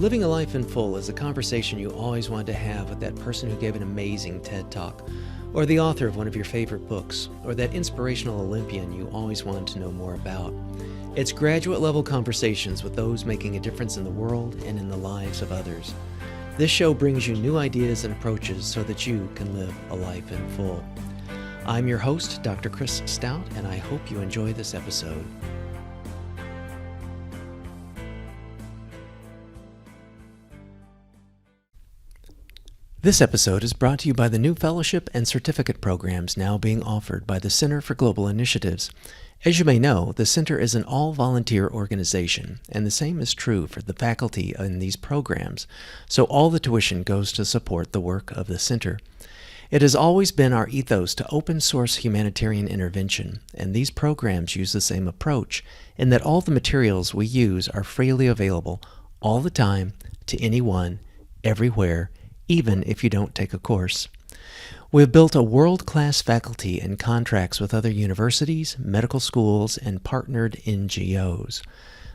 Living a life in full is a conversation you always wanted to have with that person who gave an amazing TED Talk, or the author of one of your favorite books, or that inspirational Olympian you always wanted to know more about. It's graduate-level conversations with those making a difference in the world and in the lives of others. This show brings you new ideas and approaches so that you can live a life in full. I'm your host, Dr. Chris Stout, and I hope you enjoy this episode. This episode is brought to you by the new fellowship and certificate programs now being offered by the Center for Global Initiatives. As you may know, the Center is an all-volunteer organization, and the same is true for the faculty in these programs, so all the tuition goes to support the work of the Center. It has always been our ethos to open-source humanitarian intervention, and these programs use the same approach in that all the materials we use are freely available all the time to anyone, everywhere, even if you don't take a course. We have built a world-class faculty and contracts with other universities, medical schools, and partnered NGOs.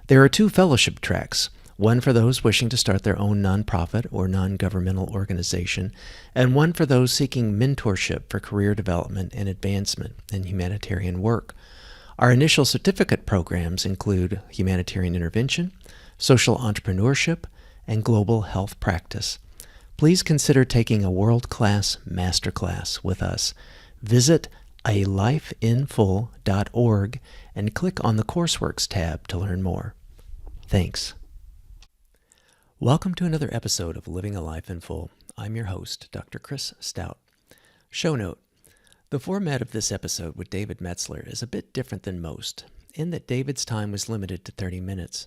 There are 2 fellowship tracks, one for those wishing to start their own nonprofit or non-governmental organization, and one for those seeking mentorship for career development and advancement in humanitarian work. Our initial certificate programs include humanitarian intervention, social entrepreneurship, and global health practice. Please consider taking a world-class Masterclass with us. Visit alifeinfull.org and click on the Courseworks tab to learn more. Thanks. Welcome to another episode of Living a Life in Full. I'm your host, Dr. Chris Stout. Show note: the format of this episode with David Meltzer is a bit different than most, in that David's time was limited to 30 minutes.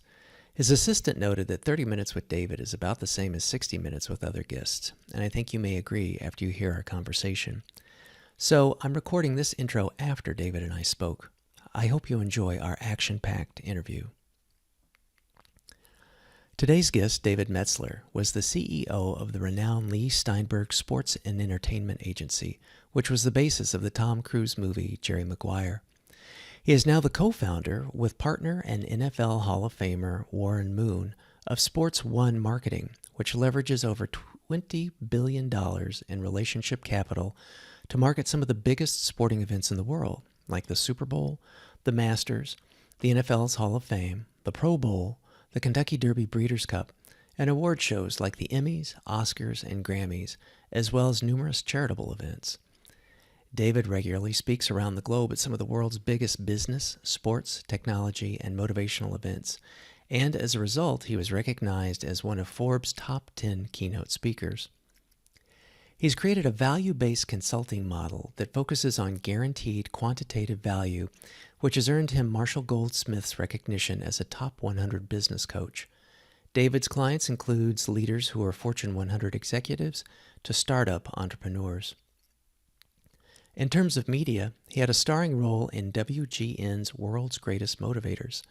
His assistant noted that 30 minutes with David is about the same as 60 minutes with other guests, and I think you may agree after you hear our conversation. So I'm recording this intro after David and I spoke. I hope you enjoy our action-packed interview. Today's guest, David Meltzer, was the CEO of the renowned Leigh Steinberg Sports Entertainment Agency, which was the basis of the Tom Cruise movie Jerry Maguire. He is now the co-founder with partner and NFL Hall of Famer Warren Moon of Sports One Marketing, which leverages over $20 billion in relationship capital to market some of the biggest sporting events in the world, like the Superbowl, the Masters, the NFL's Hall of Fame, the Pro Bowl, the Kentucky Derby Breeders' Cup, and award shows like the Emmys, Oscars, and Grammys, as well as numerous charitable events. David regularly speaks around the globe at some of the world's biggest business, sports, technology, and motivational events, and as a result, he was recognized as one of Forbes' top 10 keynote speakers. He's created a value-based consulting model that focuses on guaranteed quantitative value, which has earned him Marshall Goldsmith's recognition as a top 100 business coach. David's clients includes leaders who are Fortune 100 executives to startup entrepreneurs. In terms of media, he had a starring role in WGN's World's Greatest Motivators.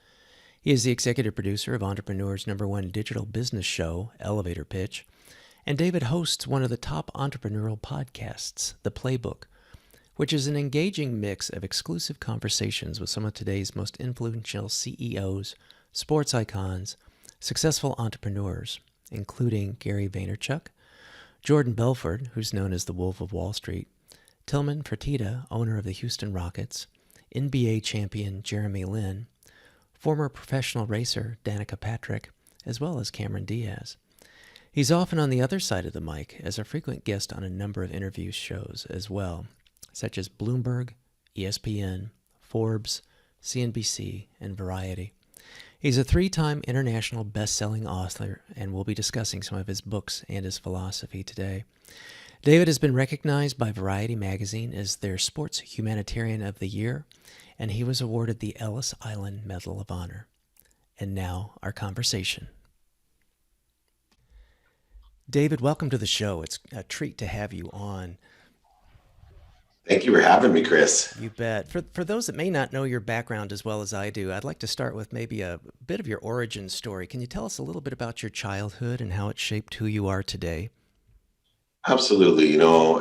He is the executive producer of Entrepreneur's #1 digital business show, Elevator Pitch, and David hosts one of the top entrepreneurial podcasts, The Playbook, which is an engaging mix of exclusive conversations with some of today's most influential CEOs, sports icons, successful entrepreneurs, including Gary Vaynerchuk, Jordan Belfort, who's known as the Wolf of Wall Street, Tillman Fertitta, owner of the Houston Rockets, NBA champion Jeremy Lin, former professional racer Danica Patrick, as well as Cameron Diaz. He's often on the other side of the mic as a frequent guest on a number of interview shows as well, such as Bloomberg, ESPN, Forbes, CNBC, and Variety. He's a 3-time international best-selling author, and we'll be discussing some of his books and his philosophy today. David has been recognized by Variety magazine as their Sports Humanitarian of the Year, and he was awarded the Ellis Island Medal of Honor. And now, our conversation. David, welcome to the show. It's a treat to have you on. Thank you for having me, Chris. You bet. For those that may not know your background as well as I do, I'd like to start with maybe a bit of your origin story. Can you tell us a little bit about your childhood and how it shaped who you are today? Absolutely.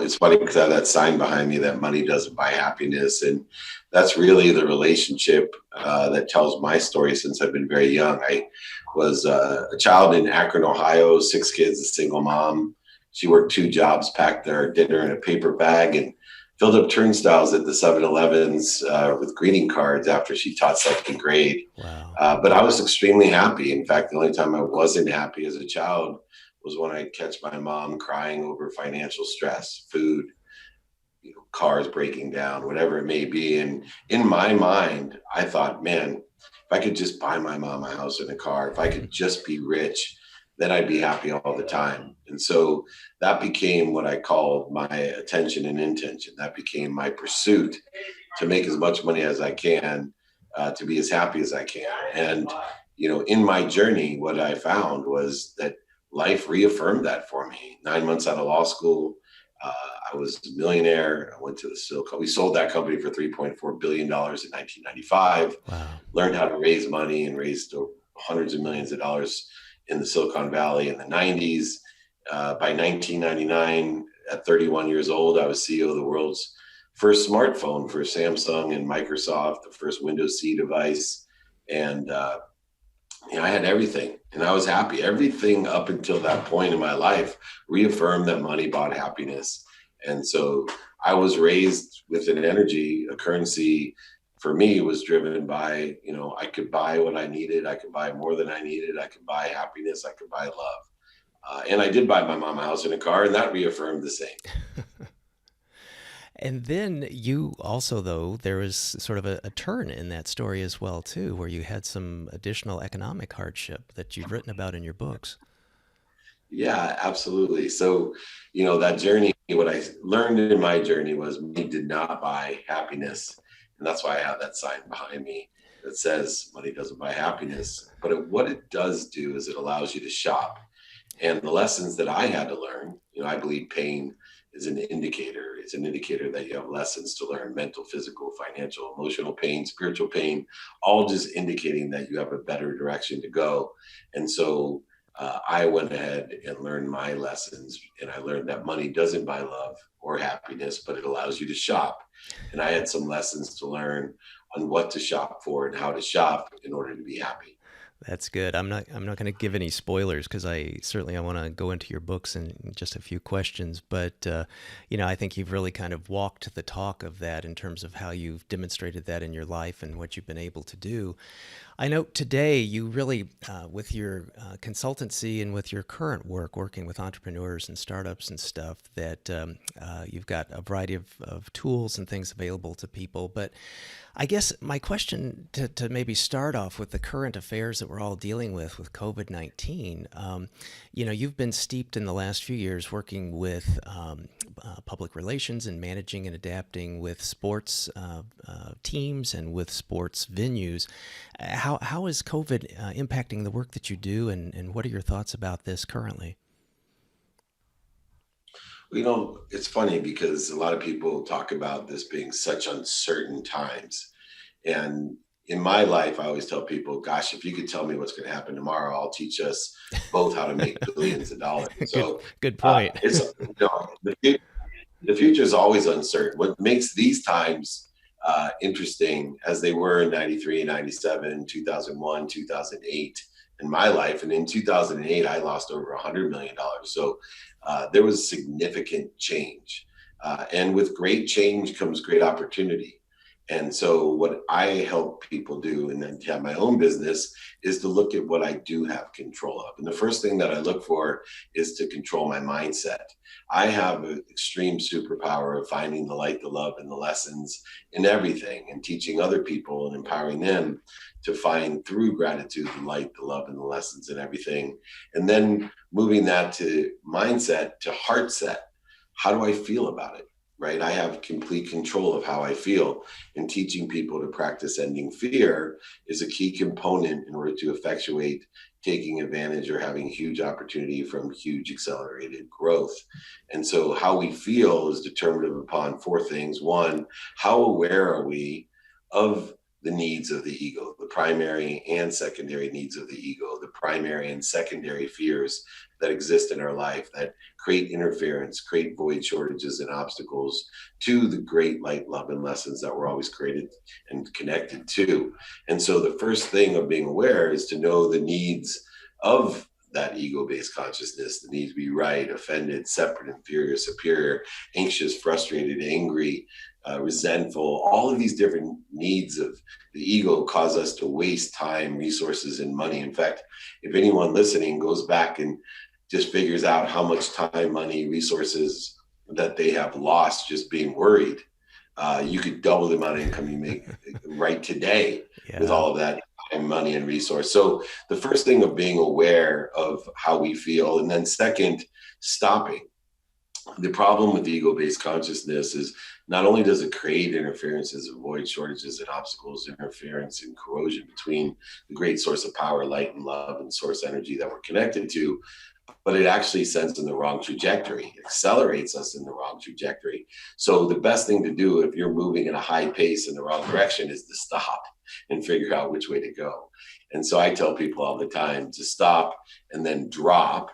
It's funny because I have that sign behind me that money doesn't buy happiness. And that's really the relationship that tells my story since I've been very young. I was a child in Akron, Ohio, 6 kids, a single mom. She worked 2 jobs, packed their dinner in a paper bag, and filled up turnstiles at the 7-Elevens with greeting cards after she taught second grade. Wow. But I was extremely happy. In fact, the only time I wasn't happy as a child was when I'd catch my mom crying over financial stress, food, cars breaking down, whatever it may be. And in my mind, I thought, man, if I could just buy my mom a house and a car, if I could just be rich, then I'd be happy all the time. And so that became what I called my attention and intention. That became my pursuit to make as much money as I can, to be as happy as I can. And, in my journey, what I found was that life reaffirmed that for me. 9 months out of law school, uh, I was a millionaire. I went to the Silicon. We sold that company for $3.4 billion in 1995. Wow. Learned how to raise money and raised hundreds of millions of dollars in the Silicon Valley in the 90s. By 1999, at 31 years old, I was CEO of the world's first smartphone for Samsung and Microsoft, the first Windows C device. And I had everything and I was happy. Everything up until that point in my life reaffirmed that money bought happiness. And so I was raised with an energy, a currency for me was driven by, I could buy what I needed. I could buy more than I needed. I could buy happiness. I could buy love. And I did buy my mom a house and a car, and that reaffirmed the same. And then you also, though, there was sort of a turn in that story as well, too, where you had some additional economic hardship that you've written about in your books. Yeah, absolutely. So, that journey, what I learned in my journey was money did not buy happiness. And that's why I have that sign behind me that says money doesn't buy happiness. But what it does do is it allows you to shop. And the lessons that I had to learn, I believe pain is an indicator. It's an indicator that you have lessons to learn: mental, physical, financial, emotional pain, spiritual pain, all just indicating that you have a better direction to go. And so I went ahead and learned my lessons, and I learned that money doesn't buy love or happiness, but it allows you to shop. And I had some lessons to learn on what to shop for and how to shop in order to be happy. That's good. I'm not going to give any spoilers because I want to go into your books in just a few questions. But I think you've really kind of walked the talk of that in terms of how you've demonstrated that in your life and what you've been able to do. I know today you really, with your consultancy and with your current work, working with entrepreneurs and startups and stuff, that you've got a variety of tools and things available to people. But I guess my question to maybe start off with the current affairs that we're all dealing with COVID-19, you've been steeped in the last few years working with public relations and managing and adapting with sports teams and with sports venues. How is COVID impacting the work that you do, and what are your thoughts about this currently? It's funny because a lot of people talk about this being such uncertain times. And in my life, I always tell people, gosh, if you could tell me what's going to happen tomorrow, I'll teach us both how to make billions of dollars. good, So good point. the future is always uncertain. What makes these times interesting, as they were in 93, 97, 2001, 2008 in my life. And in 2008, I lost over $100 million. So there was significant change. And with great change comes great opportunity. And so what I help people do, and then to have my own business, is to look at what I do have control of. And the first thing that I look for is to control my mindset. I have an extreme superpower of finding the light, the love, and the lessons in everything, and teaching other people and empowering them to find, through gratitude, the light, the love, and the lessons in everything. And then moving that to mindset to heart set. How do I feel about it? Right? I have complete control of how I feel, and teaching people to practice ending fear is a key component in order to effectuate taking advantage or having huge opportunity from huge accelerated growth. And so how we feel is determinative upon four things. One, how aware are we of the needs of the ego, the primary and secondary needs of the ego? The primary and secondary fears that exist in our life that create interference, create void, shortages, and obstacles to the great light, love, and lessons that we're always created and connected to. And so the first thing of being aware is to know the needs of that ego-based consciousness, the need to be right, offended, separate, inferior, superior, anxious, frustrated, angry, resentful. All of these different needs of the ego cause us to waste time, resources, and money. In fact, if anyone listening goes back and just figures out how much time, money, resources that they have lost just being worried, you could double the amount of income you make right today with all of that time, money, and resource. So the first thing of being aware of how we feel, and then second, stopping. The problem with ego-based consciousness is not only does it create interferences, avoid shortages and obstacles, interference and corrosion between the great source of power, light and love, and source energy that we're connected to, but it actually sends in the wrong trajectory. It accelerates us in the wrong trajectory. So the best thing to do if you're moving at a high pace in the wrong direction is to stop and figure out which way to go. And so I tell people all the time to stop and then drop.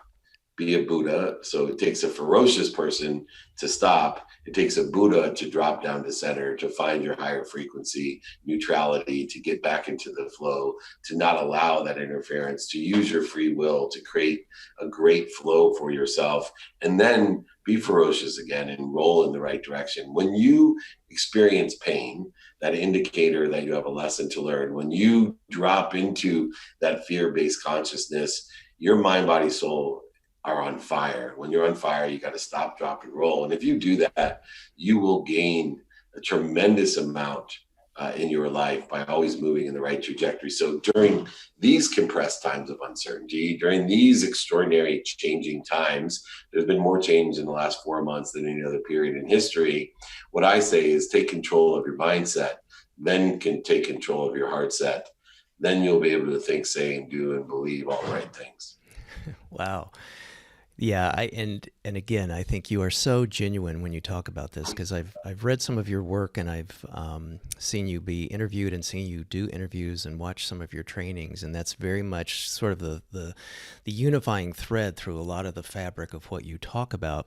Be a Buddha. So it takes a ferocious person to stop. It takes a Buddha to drop down to center, to find your higher frequency, neutrality, to get back into the flow, to not allow that interference, to use your free will to create a great flow for yourself, and then be ferocious again and roll in the right direction. When you experience pain, that indicator that you have a lesson to learn, when you drop into that fear-based consciousness, your mind, body, soul are on fire. When you're on fire, you got to stop, drop, and roll. And if you do that, you will gain a tremendous amount in your life by always moving in the right trajectory. So during these compressed times of uncertainty, during these extraordinary changing times, there's been more change in the last 4 months than any other period in history. What I say is take control of your mindset, then can take control of your heart set. Then you'll be able to think, say, and do and believe all the right things. Wow. Yeah, and again, I think you are so genuine when you talk about this, because I've read some of your work, and I've seen you be interviewed and seen you do interviews and watch some of your trainings, and that's very much sort of the unifying thread through a lot of the fabric of what you talk about.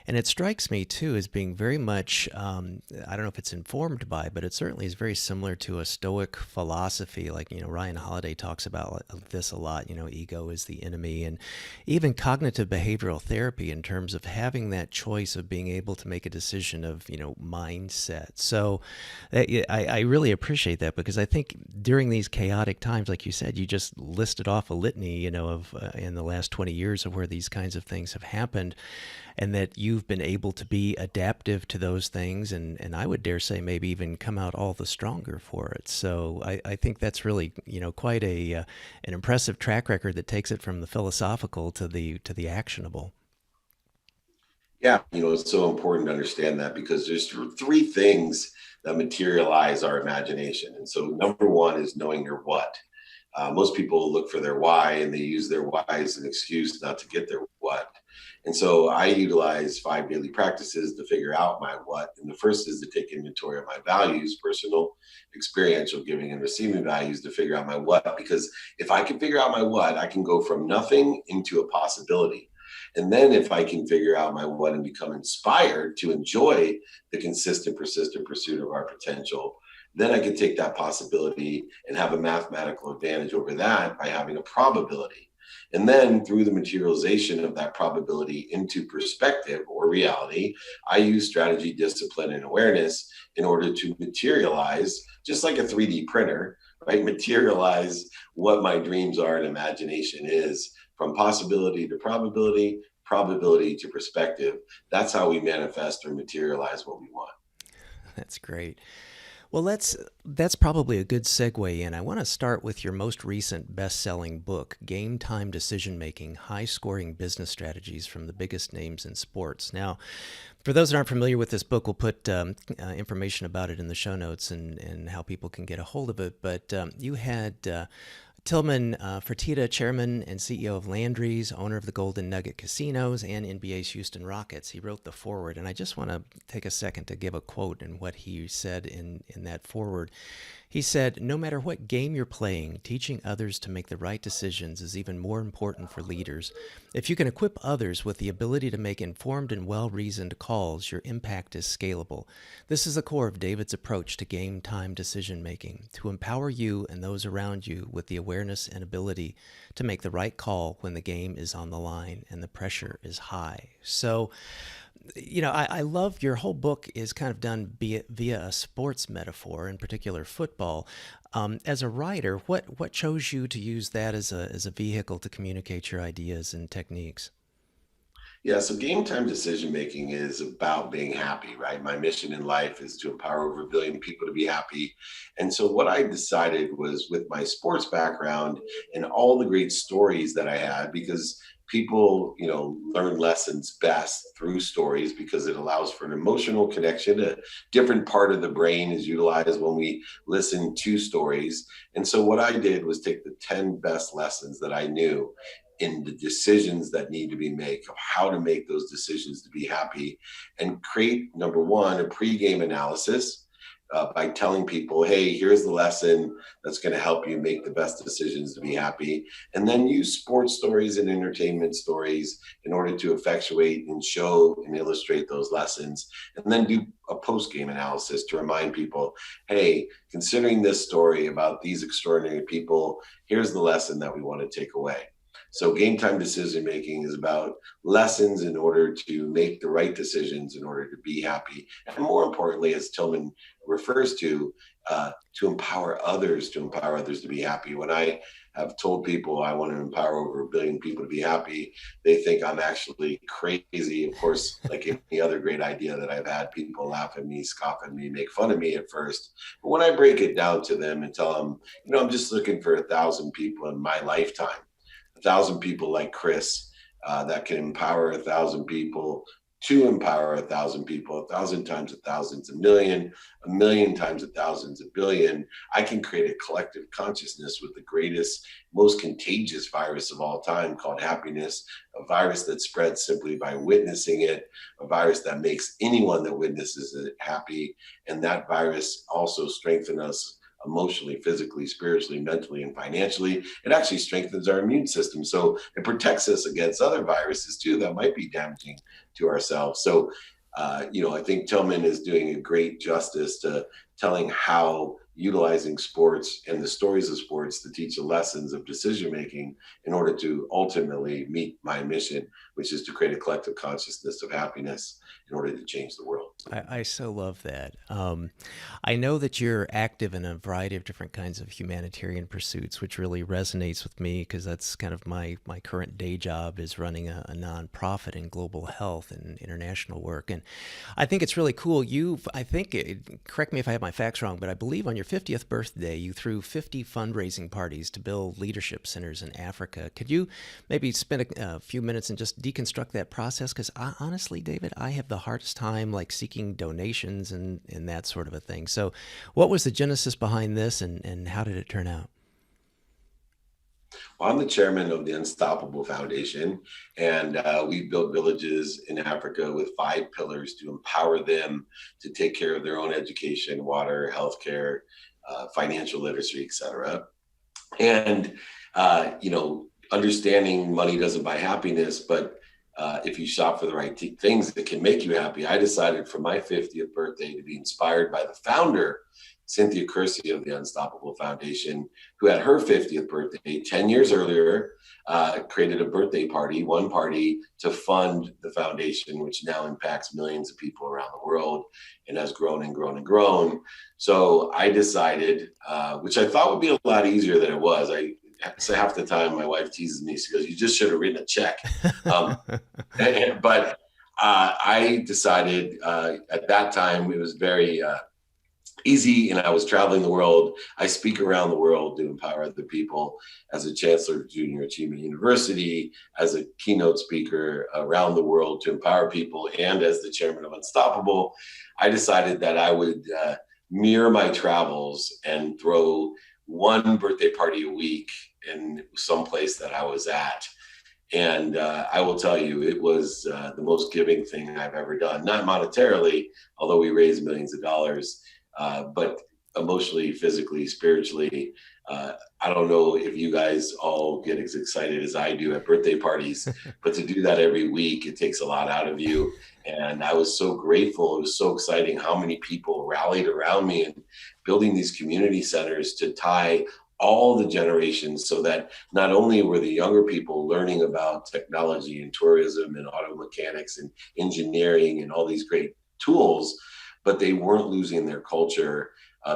And it strikes me too as being very much, I don't know if it's informed by, but it certainly is very similar to a Stoic philosophy. Like, Ryan Holiday talks about this a lot, ego is the enemy, and even cognitive behavioral therapy in terms of having that choice of being able to make a decision of, mindset. So I really appreciate that, because I think during these chaotic times, like you said, you just listed off a litany, of in the last 20 years of where these kinds of things have happened, and that you've been able to be adaptive to those things, and I would dare say maybe even come out all the stronger for it. So I think that's really, quite an impressive track record that takes it from the philosophical to the actionable. Yeah, it's so important to understand that, because there's three things that materialize our imagination. And so number one is knowing your what. Most people look for their why, and they use their why as an excuse not to get their what. And so I utilize 5 daily practices to figure out my what. And the first is to take inventory of my values, personal, experiential, giving and receiving values, to figure out my what. Because if I can figure out my what, I can go from nothing into a possibility. And then if I can figure out my what and become inspired to enjoy the consistent, persistent pursuit of our potential, then I can take that possibility and have a mathematical advantage over that by having a probability. And then through the materialization of that probability into perspective or reality, I use strategy, discipline, and awareness in order to materialize, just like a 3D printer, right? Materialize what my dreams are and imagination is, from possibility to probability, probability to perspective. That's how we manifest or materialize what we want. That's great. Well, that's probably a good segue in. I want to start with your most recent best-selling book, Game Time Decision Making: High-Scoring Business Strategies from the Biggest Names in Sports. Now, for those that aren't familiar with this book, we'll put information about it in the show notes and how people can get a hold of it. But you had Tillman Fertitta, chairman and CEO of Landry's, owner of the Golden Nugget Casinos, and NBA's Houston Rockets. He wrote the foreword, and I just want to take a second to give a quote in what he said in that foreword. He said, no matter what game you're playing, teaching others to make the right decisions is even more important for leaders. If you can equip others with the ability to make informed and well reasoned calls, your impact is scalable. This is the core of David's approach to game time decision making, to empower you and those around you with the awareness and ability to make the right call when the game is on the line and the pressure is high. So, I love your whole book is kind of done via a sports metaphor, in particular football. As a writer, what chose you to use that as a vehicle to communicate your ideas and techniques? Yeah, so game time decision making is about being happy, right? My mission in life is to empower over 1 billion people to be happy. And so, what I decided was with my sports background and all the great stories that I had, because people, learn lessons best through stories because it allows for an emotional connection. A different part of the brain is utilized when we listen to stories. And so, what I did was take the 10 best lessons that I knew in the decisions that need to be made, of how to make those decisions to be happy, and create, number one, a pregame analysis by telling people, hey, here's the lesson that's going to help you make the best decisions to be happy. And then use sports stories and entertainment stories in order to effectuate and show and illustrate those lessons. And then do a post-game analysis to remind people, hey, considering this story about these extraordinary people, here's the lesson that we want to take away. So game time decision making is about lessons in order to make the right decisions in order to be happy. And more importantly, as Tillman refers to empower others to be happy. When I have told people I want to empower over 1 billion people to be happy, they think I'm actually crazy. Of course, like any other great idea that I've had, people laugh at me, scoff at me, make fun of me at first. But when I break it down to them and tell them, I'm just looking for 1,000 people in my lifetime, 1,000 people like Chris that can empower 1,000 people to empower 1,000 people, 1,000 times 1,000's 1,000,000, 1,000,000 times 1,000's 1,000,000,000. I can create a collective consciousness with the greatest, most contagious virus of all time called happiness, a virus that spreads simply by witnessing it, a virus that makes anyone that witnesses it happy. And that virus also strengthens us emotionally, physically, spiritually, mentally, and financially. It actually strengthens our immune system. So it protects us against other viruses too that might be damaging to ourselves. So, I think Tillman is doing a great justice to telling how utilizing sports and the stories of sports to teach the lessons of decision making in order to ultimately meet my mission, which is to create a collective consciousness of happiness in order to change the world. I so love that. I know that you're active in a variety of different kinds of humanitarian pursuits, which really resonates with me because that's kind of my current day job is running a nonprofit in global health and international work. And I think it's really cool. Correct me if I have my facts wrong, but I believe on your 50th birthday, you threw 50 fundraising parties to build leadership centers in Africa. Could you maybe spend a few minutes and just deconstruct that process? Because honestly, David, I have the hardest time seeking donations and that sort of a thing. So what was the genesis behind this and how did it turn out? Well, I'm the chairman of the Unstoppable Foundation, and we built villages in Africa with 5 pillars to empower them to take care of their own education, water, healthcare, financial literacy, et cetera. And, understanding money doesn't buy happiness, but if you shop for the right things that can make you happy, I decided for my 50th birthday to be inspired by the founder, Cynthia Kersey of the Unstoppable Foundation, who had her 50th birthday 10 years earlier, created a birthday party, one party to fund the foundation, which now impacts millions of people around the world and has grown and grown and grown. So I decided, which I thought would be a lot easier than it was. So half the time my wife teases me. She goes, "You just should have written a check." But I decided at that time it was very easy, and I was traveling the world. I speak around the world to empower other people as a chancellor of Junior Achievement University, as a keynote speaker around the world to empower people, and as the chairman of Unstoppable. I decided that I would mirror my travels and throw one birthday party a week in some place that I was at. And I will tell you, it was the most giving thing I've ever done. Not monetarily, although we raised millions of dollars, but emotionally, physically, spiritually. I don't know if you guys all get as excited as I do at birthday parties, but to do that every week, it takes a lot out of you. And I was so grateful. It was so exciting how many people rallied around me and building these community centers to tie all the generations so that not only were the younger people learning about technology and tourism and auto mechanics and engineering and all these great tools, but they weren't losing their culture,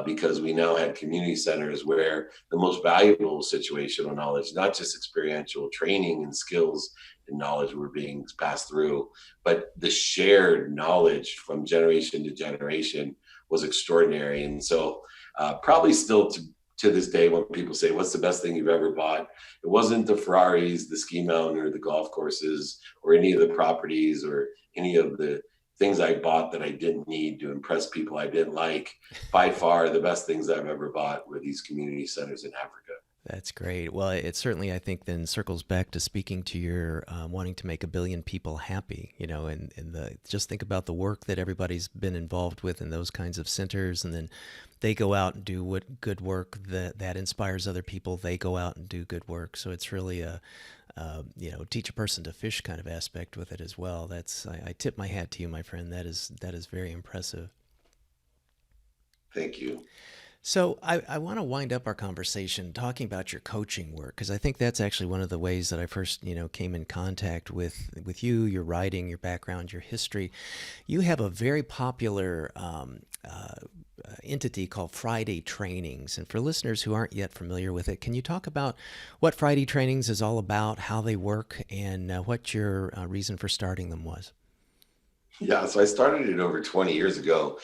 because we now had community centers where the most valuable situational knowledge, not just experiential training and skills and knowledge were being passed through, but the shared knowledge from generation to generation was extraordinary. And so probably still to this day, when people say, what's the best thing you've ever bought? It wasn't the Ferraris, the ski mountain, or the golf courses, or any of the properties, or any of the things I bought that I didn't need to impress people I didn't like. By far, the best things I've ever bought were these community centers in Africa. That's great. Well, it certainly, I think, then circles back to speaking to your wanting to make a billion people happy, and just think about the work that everybody's been involved with in those kinds of centers, and then they go out and do what good work that inspires other people. They go out and do good work. So it's really a teach a person to fish kind of aspect with it as well. I tip my hat to you, my friend. That is very impressive. Thank you. So I want to wind up our conversation talking about your coaching work, because I think that's actually one of the ways that I first, came in contact with you, your writing, your background, your history. You have a very popular entity called Friday Trainings. And for listeners who aren't yet familiar with it, can you talk about what Friday Trainings is all about, how they work, and what your reason for starting them was? Yeah, so I started it over 20 years ago,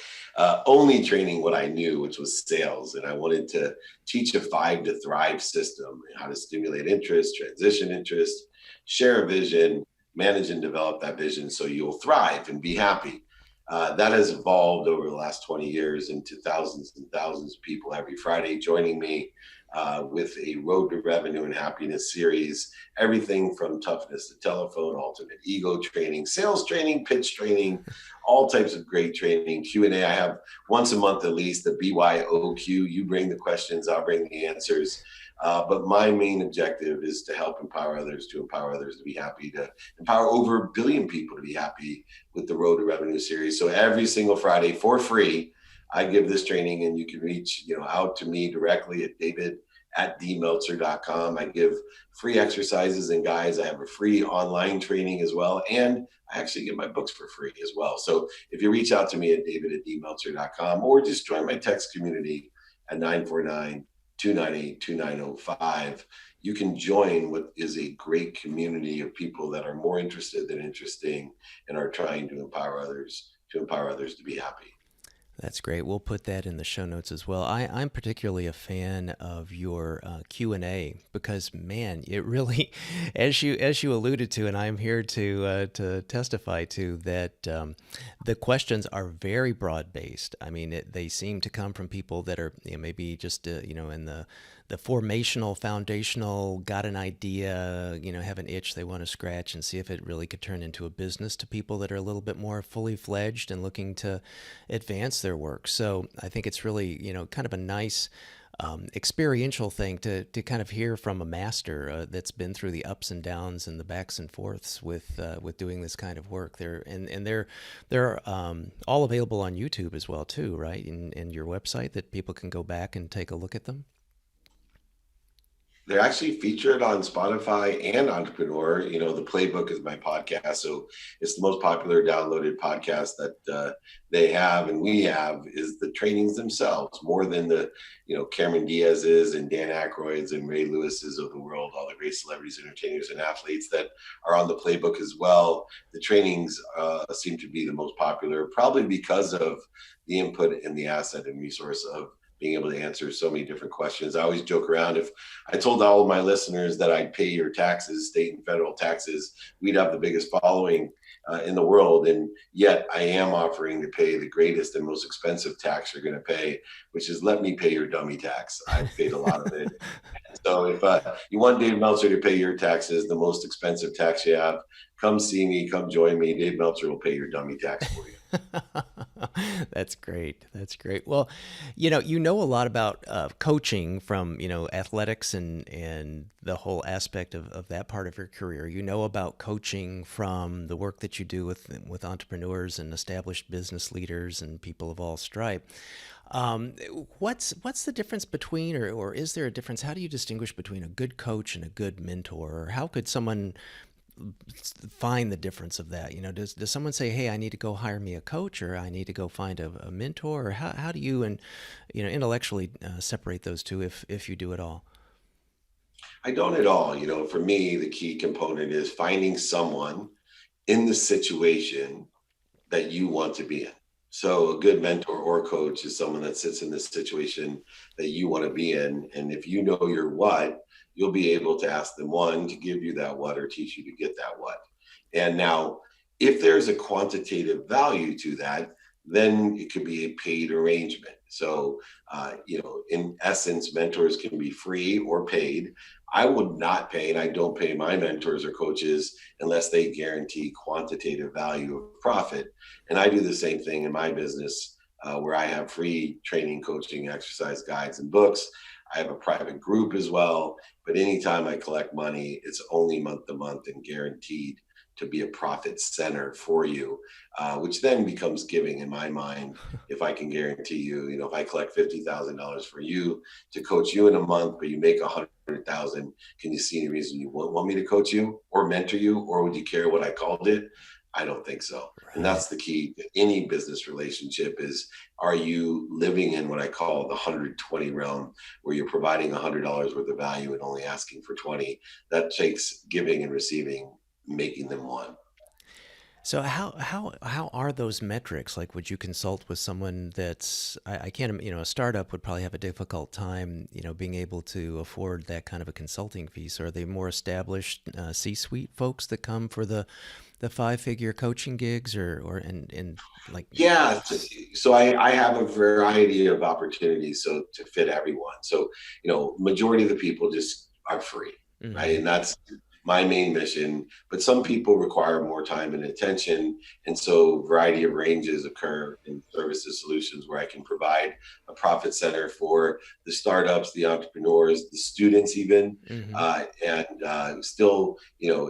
only training what I knew, which was sales. And I wanted to teach a 5 to Thrive system, how to stimulate interest, transition interest, share a vision, manage and develop that vision so you'll thrive and be happy. That has evolved over the last 20 years into thousands and thousands of people every Friday joining me with a Road to Revenue and Happiness series. Everything from toughness to telephone, alternate ego training, sales training, pitch training, all types of great training. Q&A, I have once a month at least, the BYOQ. You bring the questions, I'll bring the answers. But my main objective is to help empower others to be happy, to empower over 1 billion people to be happy with the Road to Revenue series. So every single Friday for free, I give this training, and you can reach out to me directly at david@dmeltzer.com. I give free exercises and guides. I have a free online training as well, and I actually give my books for free as well. So if you reach out to me at david@dmeltzer.com, or just join my text community at 949-298-2905, you can join what is a great community of people that are more interested than interesting and are trying to empower others to be happy. That's great. We'll put that in the show notes as well. I'm particularly a fan of your Q&A because, man, it really, as you alluded to, and I'm here to testify to that, the questions are very broad based. I mean, they seem to come from people that are maybe just in the formational, foundational, got an idea, have an itch they want to scratch and see if it really could turn into a business, to people that are a little bit more fully fledged and looking to advance their work. So I think it's really, kind of a nice experiential thing to kind of hear from a master that's been through the ups and downs and the backs and forths with doing this kind of work. They're all available on YouTube as well too, right? In your website, that people can go back and take a look at them. They're actually featured on Spotify and Entrepreneur. The Playbook is my podcast, so it's the most popular downloaded podcast that they have, and we have, is the trainings themselves, more than the Cameron Diaz's and Dan Aykroyd's and Ray Lewis's of the world, all the great celebrities, entertainers, and athletes that are on the Playbook as well. The trainings seem to be the most popular, probably because of the input and the asset and resource of being able to answer so many different questions. I always joke around, if I told all of my listeners that I'd pay your taxes, state and federal taxes, we'd have the biggest following in the world. And yet I am offering to pay the greatest and most expensive tax you're going to pay, which is let me pay your dummy tax. I've paid a lot of it. So if you want Dave Meltzer to pay your taxes, the most expensive tax you have, come see me, come join me. Dave Meltzer will pay your dummy tax for you. That's great. That's great. Well, you know a lot about coaching from athletics and the whole aspect of that part of your career. You know about coaching from the work that you do with entrepreneurs and established business leaders and people of all stripe. Um, what's the difference between, or is there a difference? How do you distinguish between a good coach and a good mentor? Or how could someone find the difference of that? Does someone say, "Hey, I need to go hire me a coach," or "I need to go find a mentor"? Or how do you and intellectually separate those two if you do at all? I don't at all. For me, the key component is finding someone in the situation that you want to be in. So a good mentor or coach is someone that sits in this situation that you want to be in. And if you know your what, you'll be able to ask them, one, to give you that what or teach you to get that what. And now, if there's a quantitative value to that, then it could be a paid arrangement. So, in essence, mentors can be free or paid. I would not pay, and I don't pay my mentors or coaches unless they guarantee quantitative value of profit. And I do the same thing in my business, where I have free training, coaching, exercise guides, and books. I have a private group as well. But anytime I collect money, it's only month to month and guaranteed to be a profit center for you, which then becomes giving in my mind. If I can guarantee you, if I collect $50,000 for you to coach you in a month, but you make 100,000, can you see any reason you won't want me to coach you or mentor you, or would you care what I called it? I don't think so. And Right. that's the key to any business relationship is, are you living in what I call the 120 realm, where you're providing $100 worth of value and only asking for 20? That takes giving and receiving, making them one. So how are those metrics? Like, would you consult with someone that's I can't a startup would probably have a difficult time being able to afford that kind of a consulting fee. So are they more established C-suite folks that come for the five-figure coaching gigs, or and like Yeah. So I have a variety of opportunities so to fit everyone. So, majority of the people just are free, right? mhm. And that's my main mission. But some people require more time and attention. And so variety of ranges occur in services solutions where I can provide a profit center for the startups, the entrepreneurs, the students even. Mhm. And still,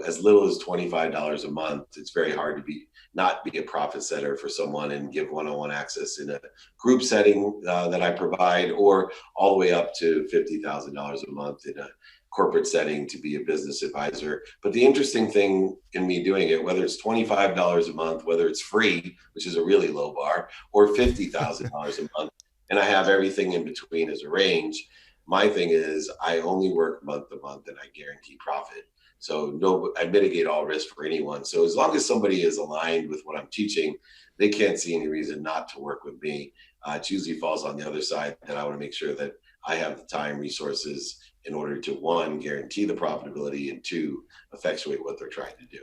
as little as $25 a month, it's very hard to not be a profit center for someone and give one-on-one access in a group setting that I provide, or all the way up to $50,000 a month in a corporate setting to be a business advisor. But the interesting thing in me doing it, whether it's $25 a month, whether it's free, which is a really low bar, or $50,000 a month, and I have everything in between as a range. My thing is I only work month to month and I guarantee profit. So no, I mitigate all risk for anyone. So as long as somebody is aligned with what I'm teaching, they can't see any reason not to work with me. It usually falls on the other side that I want to make sure that I have the time, resources in order to, one, guarantee the profitability, and two, effectuate what they're trying to do.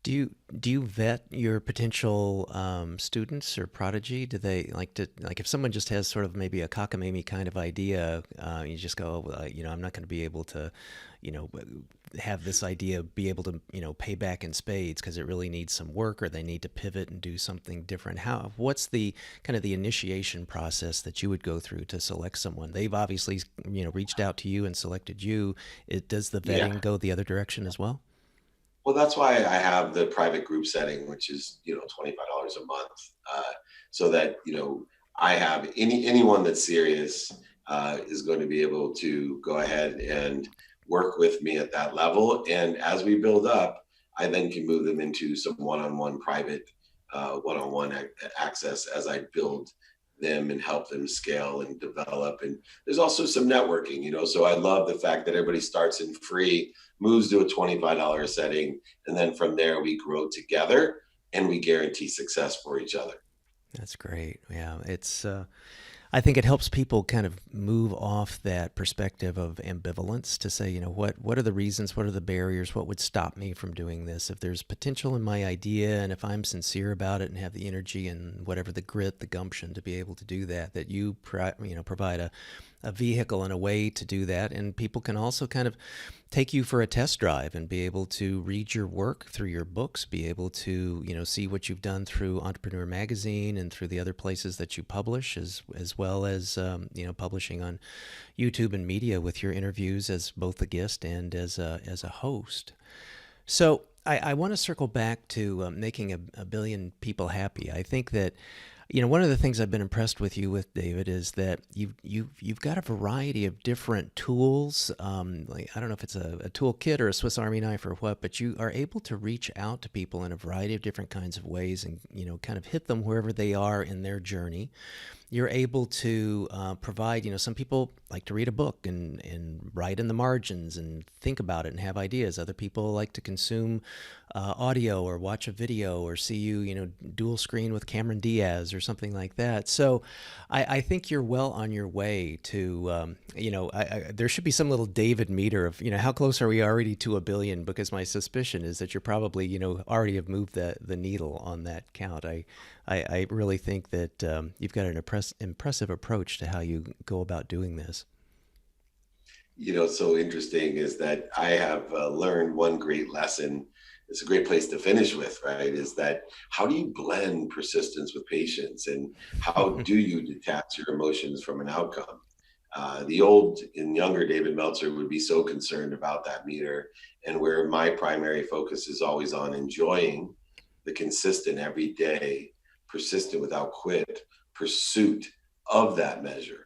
Do you vet your potential students or prodigy? Do they like if someone just has sort of maybe a cockamamie kind of idea, you just go, well, I'm not going to be able to, you know, have this idea be able to pay back in spades because it really needs some work, or they need to pivot and do something different. What's the kind of the initiation process that you would go through to select someone? They've obviously reached out to you and selected you. Does the Yeah. vetting go the other direction as well? Well, that's why I have the private group setting, which is $25 a month, so that I have anyone that's serious is going to be able to go ahead and work with me at that level. And as we build up, I then can move them into some one-on-one private, one-on-one access as I build them and help them scale and develop. And there's also some networking, so I love the fact that everybody starts in free, moves to a $25 setting, and then from there we grow together and we guarantee success for each other. That's great. Yeah, I think it helps people kind of move off that perspective of ambivalence to say, what are the reasons, what are the barriers, what would stop me from doing this? If there's potential in my idea, and if I'm sincere about it and have the energy and whatever the grit, the gumption to be able to do that, that you provide a vehicle and a way to do that. And people can also kind of take you for a test drive and be able to read your work through your books, be able to, see what you've done through Entrepreneur Magazine and through the other places that you publish, as well as, publishing on YouTube and media with your interviews as both a guest and as a host. So I want to circle back to making a billion people happy. I think that, one of the things I've been impressed with you with, David, is that you've got a variety of different tools. Like, I don't know if it's a toolkit or a Swiss Army knife or what, but you are able to reach out to people in a variety of different kinds of ways and, kind of hit them wherever they are in their journey. You're able to provide, some people like to read a book and write in the margins and think about it and have ideas. Other people like to consume audio or watch a video or see you, dual screen with Cameron Diaz or something like that. So I think you're well on your way to, there should be some little David meter of, how close are we already to a billion? Because my suspicion is that you're probably, already have moved the needle on that count. I really think that you've got an impressive approach to how you go about doing this. So interesting is that I have learned one great lesson. It's a great place to finish with, right? Is that how do you blend persistence with patience, and how do you detach your emotions from an outcome? The old and younger David Meltzer would be so concerned about that meter, and where my primary focus is always on enjoying the consistent, everyday, persistent without quit pursuit of that measure.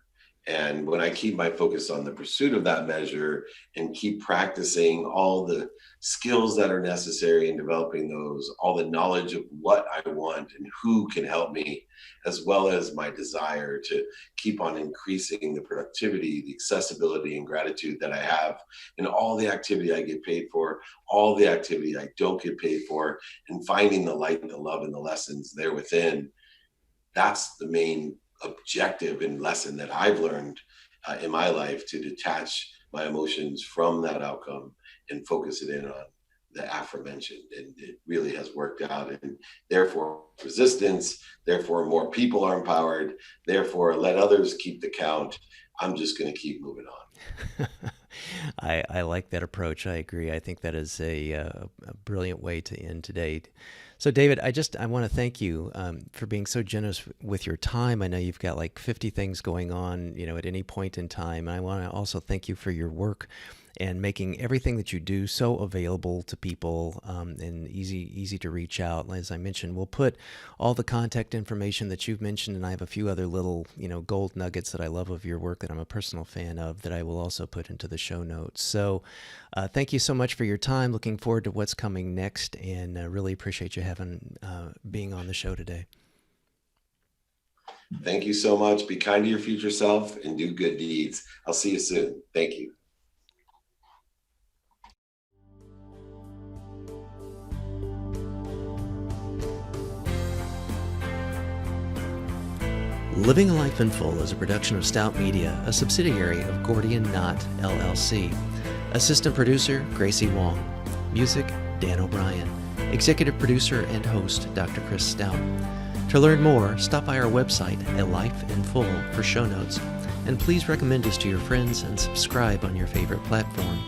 And when I keep my focus on the pursuit of that measure and keep practicing all the skills that are necessary in developing those, all the knowledge of what I want and who can help me, as well as my desire to keep on increasing the productivity, the accessibility and gratitude that I have in all the activity I get paid for, all the activity I don't get paid for, and finding the light and the love and the lessons there within. That's the main objective and lesson that I've learned in my life, to detach my emotions from that outcome and focus it in on the aforementioned. And it really has worked out, and therefore resistance, therefore more people are empowered, therefore let others keep the count. I'm just going to keep moving on. I like that approach. I agree. I think that is a brilliant way to end today. So, David, I want to thank you for being so generous with your time. I know you've got like 50 things going on, at any point in time. And I want to also thank you for your work and making everything that you do so available to people and easy to reach out. As I mentioned, we'll put all the contact information that you've mentioned, and I have a few other little, gold nuggets that I love of your work that I'm a personal fan of that I will also put into the show notes. So thank you so much for your time. Looking forward to what's coming next, and really appreciate you being on the show today. Thank you so much. Be kind to your future self and do good deeds. I'll see you soon. Thank you. Living a Life in Full is a production of Stout Media, a subsidiary of Gordian Knot, LLC. Assistant producer, Gracie Wong. Music, Dan O'Brien. Executive producer and host, Dr. Chris Stout. To learn more, stop by our website, A Life in Full, for show notes. And please recommend us to your friends and subscribe on your favorite platform.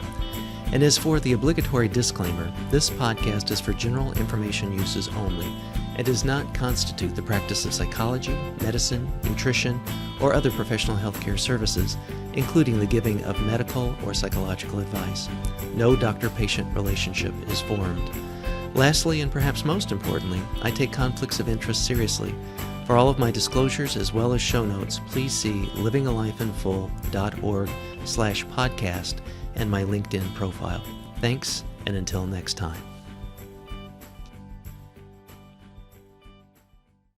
And as for the obligatory disclaimer, this podcast is for general information uses only and does not constitute the practice of psychology, medicine, nutrition, or other professional healthcare services, including the giving of medical or psychological advice. No doctor-patient relationship is formed. Lastly, and perhaps most importantly, I take conflicts of interest seriously. For all of my disclosures as well as show notes, please see livingalifeinfull.org/podcast and my LinkedIn profile. Thanks, and until next time.